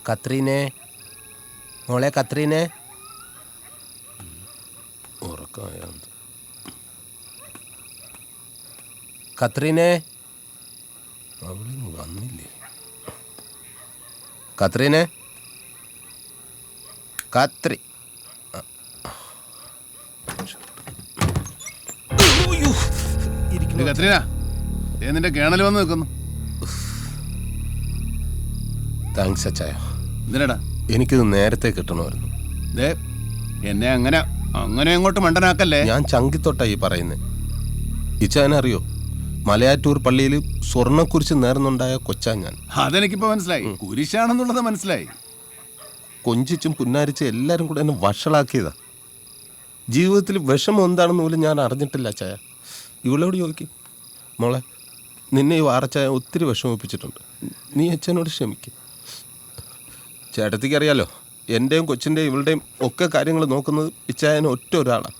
കത്രീനെ, മോളെ കത്രീനെ. ഉറക്കമായ കത്രീനെ, അവളിന്ന് വന്നില്ലേ? കത്രീനെ, കത്രി. കത്രീന, നിന്റെ കേണൽ വന്ന് നിൽക്കുന്നു. താങ്ക്സ് അച്ചായ. എന്തിനാടാ? എനിക്കിത് നേരത്തെ കിട്ടണമായിരുന്നു. എന്നെ അങ്ങനെ അങ്ങനെ അങ്ങോട്ട് മണ്ടനാക്കല്ലേ. ഞാൻ ചങ്കിത്തൊട്ടായി പറയുന്നത്. ഇച്ചായനറിയോ, മലയാറ്റൂർ പള്ളിയിൽ സ്വർണ്ണക്കുരിശ് നേർന്നുണ്ടായ കൊച്ചാ ഞാൻ. അതെനിക്കിപ്പോ മനസ്സിലായി, കുരിശാണെന്നുള്ളത് മനസ്സിലായി. കൊഞ്ചിച്ചും പുന്നാരിച്ചും എല്ലാവരും കൂടെ എന്നെ വഷളാക്കിയതാ. ജീവിതത്തിൽ വിഷമം എന്താണെന്ന് പോലും ഞാൻ അറിഞ്ഞിട്ടില്ല അച്ചായ. ഇവളോട് ചോദിക്കും, മോളെ നിന്നെ ഈ വാറച്ചായ ഒത്തിരി വിഷമിപ്പിച്ചിട്ടുണ്ട്, നീ അച്ഛനോട് ക്ഷമിക്കും. ചേട്ടത്തിക്ക് അറിയാലോ, എൻ്റെയും കൊച്ചിൻ്റെയും ഇവളുടെയും ഒക്കെ കാര്യങ്ങൾ നോക്കുന്നത് ഇച്ചായന് ഒറ്റ ഒരാളാണ്.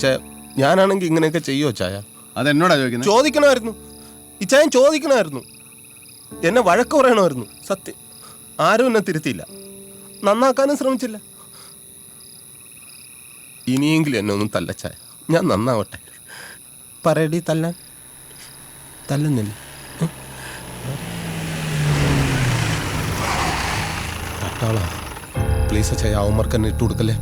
ചായ ഞാനാണെങ്കിൽ ഇങ്ങനെയൊക്കെ ചെയ്യുമോ ചായ? അതെന്നോടാ ചോദിക്കുന്നത്? ചോദിക്കണമായിരുന്നു, ഇച്ചായൻ ചോദിക്കണമായിരുന്നു. എന്നെ വഴക്ക് പറയണമായിരുന്നു. സത്യം, ആരും എന്നെ തിരുത്തിയില്ല, നന്നാക്കാനും ശ്രമിച്ചില്ല. ഇനിയെങ്കിലും എന്നെ ഒന്നും തല്ലച്ചായ, ഞാൻ നന്നാവട്ടെ. പറയടി, തല്ലാൻ തല്ലുന്നില്ല. കട്ടാളാ, പ്ലീസ് അച്ചായ, അവന്മാർക്ക് എന്നെ ഇട്ട് കൊടുക്കല്ലേ.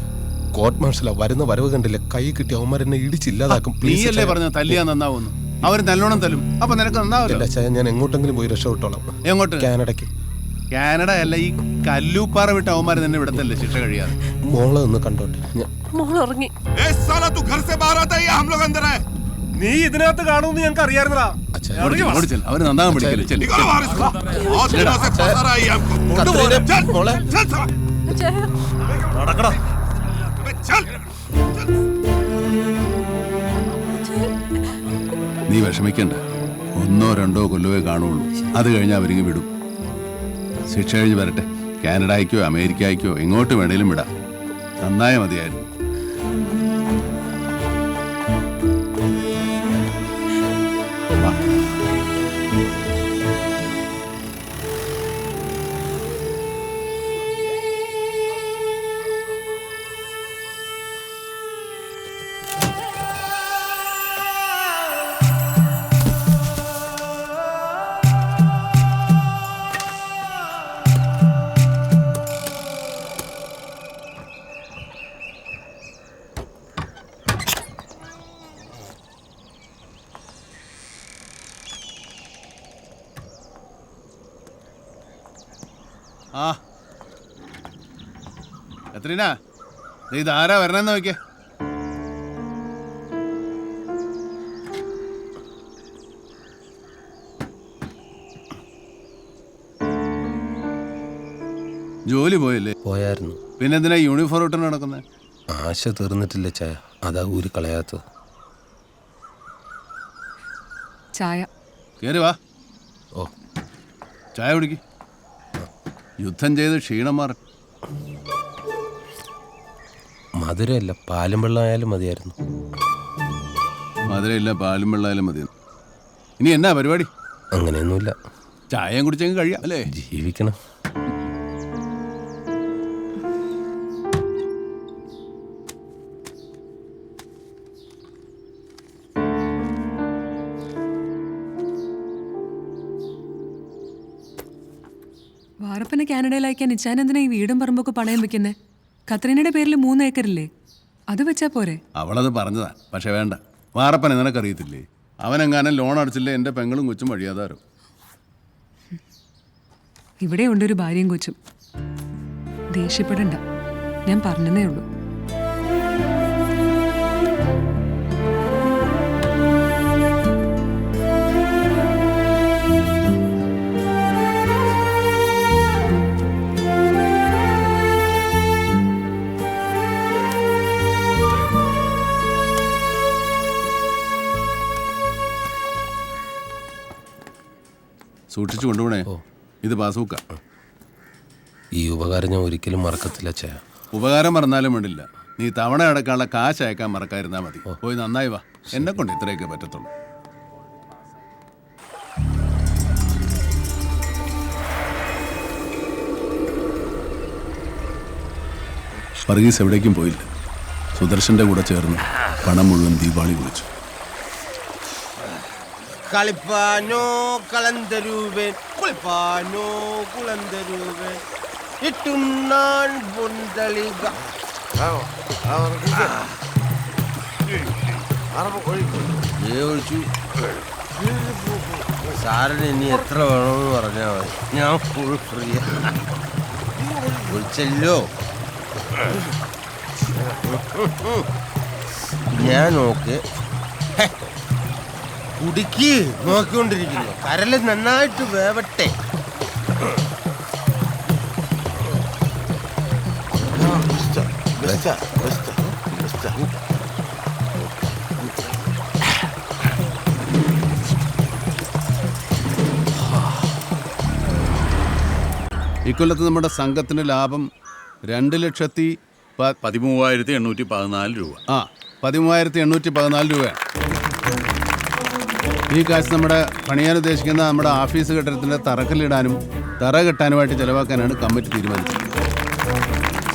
കോർട്ട് മാർഷലാ, വരുന്ന വരവ് കണ്ടില്ലേ, കൈ കിട്ടി അവന്മാരെന്നെ ഇടിച്ചില്ലാതാക്കും. നീയല്ലേ പറഞ്ഞ തല്ലിയാ നന്നാവുന്നു? അവർ നല്ലോണം തല്ലും, അപ്പൊ നിനക്ക് നന്നാവില്ല. അച്ചായ, ഞാൻ എങ്ങോട്ടെങ്കിലും പോയി രക്ഷപ്പെട്ടോളാം. എങ്ങോട്ട്? കാനഡയ്ക്ക്. കാനഡ അല്ല, ഈ കല്ലൂപ്പാറ വിട്ട് അവന്മാർ തന്നെ ഇവിടത്തല്ലേ ശിക്ഷ കഴിയാതെ. മോളെ ഒന്ന് കണ്ടോട്ടെ. നീ ഇതിനകത്ത് കാണുമെന്ന് ഞങ്ങൾക്ക് അറിയായിരുന്നടാ. അവര് നന്നാകാൻ പഠിക്കല്ലേ. നടക്കടാ. നീ വിഷമിക്കണ്ട, 1 or 2 കൊല്ലമേ കാണുള്ളൂ. അത് കഴിഞ്ഞാൽ അവരിങ്ങ് വിടും. ശിക്ഷ കഴിഞ്ഞ് വരട്ടെ. കാനഡയ്ക്കോ അമേരിക്കയ്ക്കോ എങ്ങോട്ട് വേണേലും വിടാം. നന്നായ മതിയായിരുന്നു. ആ കത്രീന, ഇതാരാ വരണെന്ന് നോക്കിയേ. ജോലി പോയല്ലേ? പോയായിരുന്നു. പിന്നെന്തിനാ യൂണിഫോം ഇട്ട് നടക്കുന്നത്? ആശ തീർന്നിട്ടില്ല ചായ, അതാ ഊരി കളയാത്തത്. ചായ. കേറി വാ. ഓ, ചായ കുടിക്ക്. യുദ്ധം ചെയ്ത് ക്ഷീണം മാറും. മധുരമല്ല, പാലും വെള്ളമായാലും മതിയായിരുന്നു. മധുരമില്ല, പാലും വെള്ളമായാലും മതി. ഇനി എന്നാ പരിപാടി? അങ്ങനെയൊന്നുമില്ല, ചായയും കുടിച്ചെങ്കിൽ കഴിയാം അല്ലേ? ജീവിക്കണം. വാറപ്പനെ കാനഡയിൽ അയക്കാൻ ഇച്ചാൻ എന്തിനാ ഈ വീടും പറമ്പൊക്കെ പണയം വെക്കുന്നേ? കത്രീനയുടെ പേരിൽ 3 ഏക്കറില്ലേ, അത് വെച്ചാ പോരെ? അവളത് പറഞ്ഞതാ, പക്ഷെ വേണ്ട. വാറപ്പനെ നിനക്കറിയത്തില്ലേ, അവനെങ്ങാനും ലോൺ അടച്ചില്ലേ എൻ്റെ പെങ്ങളും കൊച്ചും വഴിയാതാരും. ഇവിടെ ഉണ്ടൊരു ഭാര്യയും കൊച്ചും. ദേഷ്യപ്പെടണ്ട, ഞാൻ പറഞ്ഞതേ ഉള്ളൂ. സൂക്ഷിച്ചു കൊണ്ടുപോണേ. ഇത് പാസ്ബുക്ക. ഈ ഉപകാരം ഞാൻ ഒരിക്കലും മറക്കത്തില്ല ചായ. ഉപകാരം മറന്നാലും വേണ്ടില്ല, നീ തവണ അടക്കാനുള്ള കാശ് അയക്കാൻ മറക്കാതിരുന്നാൽ മതി. പോയി നന്നായി വാ, എന്നെ കൊണ്ട് ഇത്രയൊക്കെ പറ്റത്തുള്ളൂ. വർഗീസ് എവിടേക്കും പോയില്ല. സുദർശന്റെ കൂടെ ചേർന്ന് പണം മുഴുവൻ ദീപാവളി വിളിച്ചു. കളിപ്പാനോ കളന്തരൂപൻ കുളിപ്പാനോ കുളന്തരൂപൻ ഇട്ടുണ്ണാൻ പൊന്തളിക. ഒഴിച്ചു. സാറിന് ഇനി എത്ര വേണമെന്ന് പറഞ്ഞാൽ മതി, ഞാൻ ഫുൾ ഫ്രീ. ഒഴിച്ചല്ലോ. ഞാൻ നോക്ക് കുടുക്കി നോക്കിക്കൊണ്ടിരിക്കുന്നു. കരല് നന്നായിട്ട് വേവട്ടെ. ഇക്കൊല്ലത്ത് നമ്മുടെ സംഘത്തിന്റെ ലാഭം 2,13,814 രൂപ. 13,814 രൂപയാണ്. ഈ കാശ് നമ്മുടെ പണിയാൻ ഉദ്ദേശിക്കുന്ന നമ്മുടെ ഓഫീസ് കെട്ടിടത്തിന്റെ തറക്കല്ലിടാനും തറ കെട്ടാനുമായിട്ട് ചെലവാക്കാനാണ് കമ്മിറ്റി തീരുമാനിച്ചത്.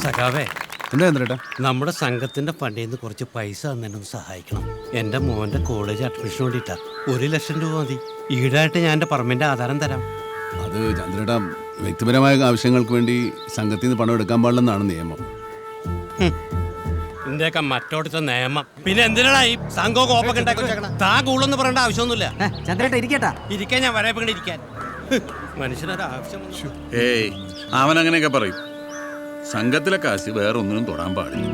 സഖാവേ, എന്താ ചന്ദ്രേട്ടാ? നമ്മുടെ സംഘത്തിന്റെ ഫണ്ടിൽ നിന്ന് കുറച്ച് പൈസ തന്നെ സഹായിക്കണം. എൻ്റെ മോൻ്റെ കോളേജ് അഡ്മിഷന് വേണ്ടിയിട്ടാ. 1,00,000 രൂപ മതി. ഈടായിട്ട് ഞാൻ എൻ്റെ പറമ്പിൻ്റെ ആധാരം തരാം. അത് ചന്ദ്രേട്ടാ, വ്യക്തിപരമായ ആവശ്യങ്ങൾക്ക് വേണ്ടി സംഘത്തിൽ നിന്ന് പണം എടുക്കാൻ പാടില്ലെന്നാണ് നിയമം. ഇന്ത്യയൊക്കെ മറ്റോടത്തെ നിയമം. പിന്നെ എന്തിനാ ഈ സംഘവും കോപ്പൊക്കെ ഉണ്ടാക്കി താ കൂളെന്ന് പറയേണ്ട ആവശ്യമൊന്നുമില്ല. ചന്ദ്രേട്ടാ ഇരിക്കട്ടാ. ഇരിക്കാൻ ഞാൻ വരെ ഇരിക്കാൻ മനുഷ്യനൊരു ആവശ്യം. ഏയ്, അവൻ അങ്ങനെയൊക്കെ പറയും. സംഘത്തിലെ കാശ് വേറെ ഒന്നിനും തൊടാൻ പാടില്ല.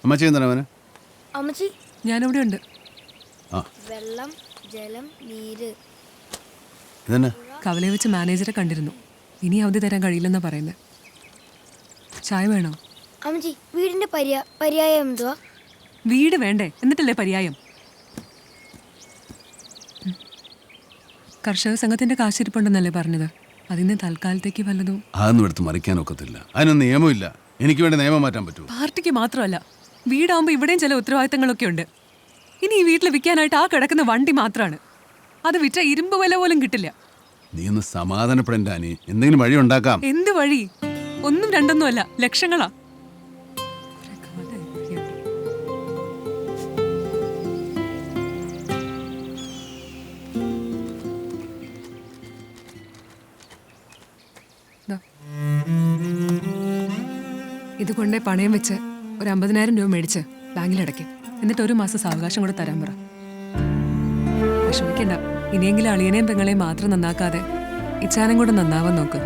അമ്മച്ചി എന്താണ് അവന്? അമ്മച്ചി, ഞാനിവിടെ ഉണ്ട്. വെള്ളം, ജലം, നീര്. ഇതന്നെ കവലയെ വെച്ച് മാനേജറെ കണ്ടിരുന്നു. ഇനി അവധി തരാൻ കഴിയില്ലെന്നാ പറയുന്നത്. ചായ വേണോ? അമ്മച്ചി, വീടിന്റെ പര്യായം എന്തുവാ? വീട് വേണ്ടേ? എന്നിട്ടല്ലേ പര്യായം. കർഷക സംഘത്തിന്റെ കാശിരിപ്പുണ്ടെന്നല്ലേ പറഞ്ഞത്? അതിന് തൽക്കാലത്തേക്ക് വല്ലതും. അതൊന്നും എടുത്ത് മറിക്കാൻ ഒക്കത്തില്ല. അതിനൊന്നും നിയമമില്ല. എനിക്ക് വേണ്ടി നിയമം മാറ്റാൻ പറ്റുമോ? പാർട്ടിക്ക് മാത്രമല്ല, വീടാകുമ്പോൾ ഇവിടെയും ചില ഉത്തരവാദിത്തങ്ങളൊക്കെ ഉണ്ട്. ഇനി ഈ വീട്ടിൽ വിൽക്കാനായിട്ട് ആ കിടക്കുന്ന വണ്ടി മാത്രമാണ്. അത് വിറ്റ ഇരുമ്പ് വില പോലും കിട്ടില്ല. നീ ഒന്ന് സമാധാനപ്പെടേണ്ട അനി. എന്തെങ്കിലും വഴി ഉണ്ടാക്കാം. എന്ത് വഴി? ഒന്നും രണ്ടൊന്നും അല്ല, ലക്ഷങ്ങളാ. ഇത് കൊണ്ടേ പണയം വെച്ച് ഒരു 50,000 രൂപ മേടിച്ച് ബാങ്കിലടയ്ക്കും. എന്നിട്ട് 1 മാസം സാവകാശം കൂടെ തരാൻ പറ. വിഷമിക്കണ്ട. ഇനിയെങ്കിലും അളിയനെയും പെങ്ങളെയും മാത്രം നന്നാക്കാതെ ഇച്ചാനും കൂടെ നന്നാവാൻ നോക്ക്.